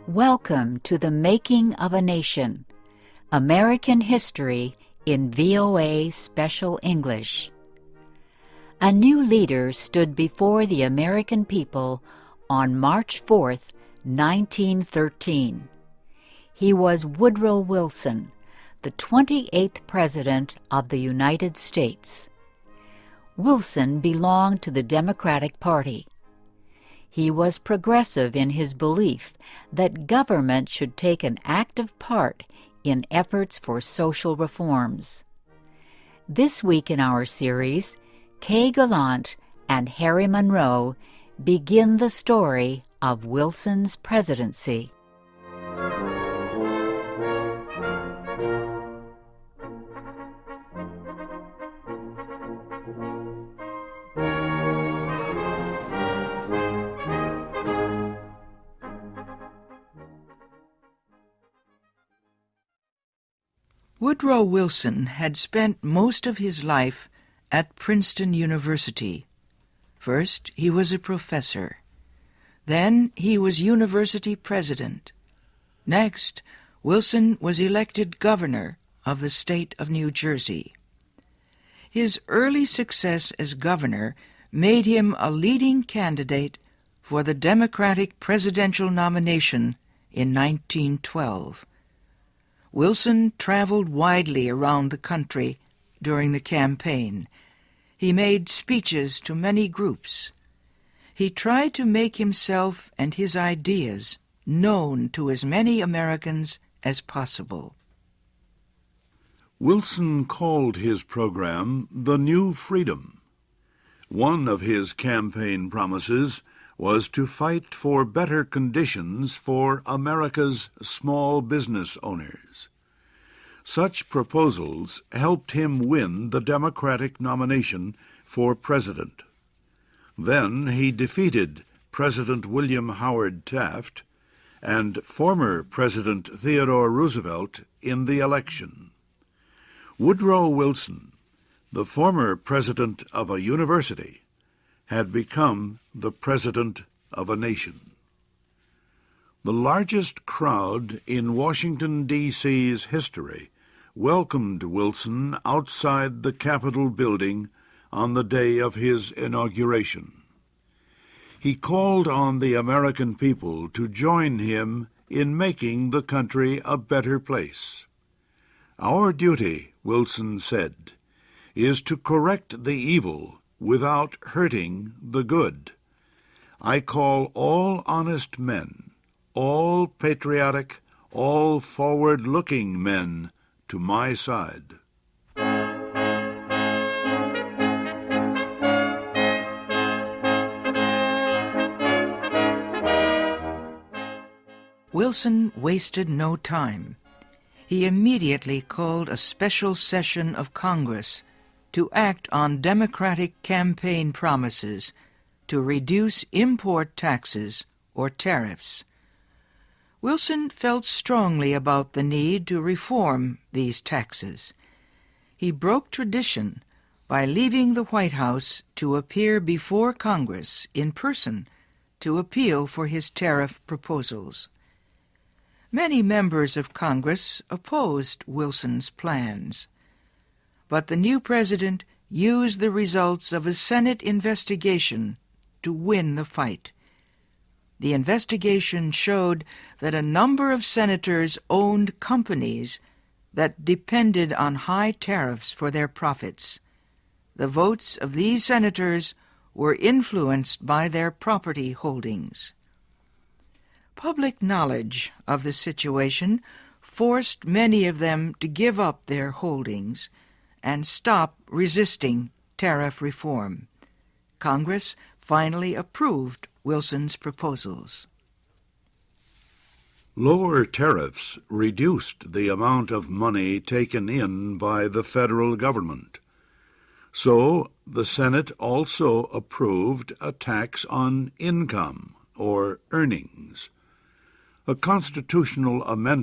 Welcome to the Making of a Nation, American History in VOA Special English. A new leader stood before the American people on March 4th, 1913. He was Woodrow Wilson, the 28th President of the United States. Wilson belonged to the Democratic Party. He was progressive in his belief that government should take an active part in efforts for social reforms. This week in our series, Kay Gallant and Harry Monroe begin the story of Wilson's presidency. Woodrow Wilson had spent most of his life at Princeton University. First, he was a professor. Then, he was university president. Next, Wilson was elected governor of the state of New Jersey. His early success as governor made him a leading candidate for the Democratic presidential nomination in 1912. Wilson traveled widely around the country during the campaign. He made speeches to many groups. He tried to make himself and his ideas known to as many Americans as possible. Wilson called his program the New Freedom. One of his campaign promises was to fight for better conditions for America's small business owners. Such proposals helped him win the Democratic nomination for president. Then he defeated President William Howard Taft and former President Theodore Roosevelt in the election. Woodrow Wilson, the former president of a university, had become the president of a nation. The largest crowd in Washington, D.C.'s history welcomed Wilson outside the Capitol building on the day of his inauguration. He called on the American people to join him in making the country a better place. "Our duty," Wilson said, "is to correct the evil without hurting the good. I call all honest men, all patriotic, all forward-looking men to my side." Wilson wasted no time. He immediately called a special session of Congress to act on Democratic campaign promises to reduce import taxes or tariffs. Wilson felt strongly about the need to reform these taxes. He broke tradition by leaving the White House to appear before Congress in person to appeal for his tariff proposals. Many members of Congress opposed Wilson's plans, but the new president used the results of a Senate investigation to win the fight. The investigation showed that a number of senators owned companies that depended on high tariffs for their profits. The votes of these senators were influenced by their property holdings. Public knowledge of the situation forced many of them to give up their holdings and stop resisting tariff reform. Congress finally approved Wilson's proposals. Lower tariffs reduced the amount of money taken in by the federal government. So the Senate also approved a tax on income or earnings. A constitutional amendment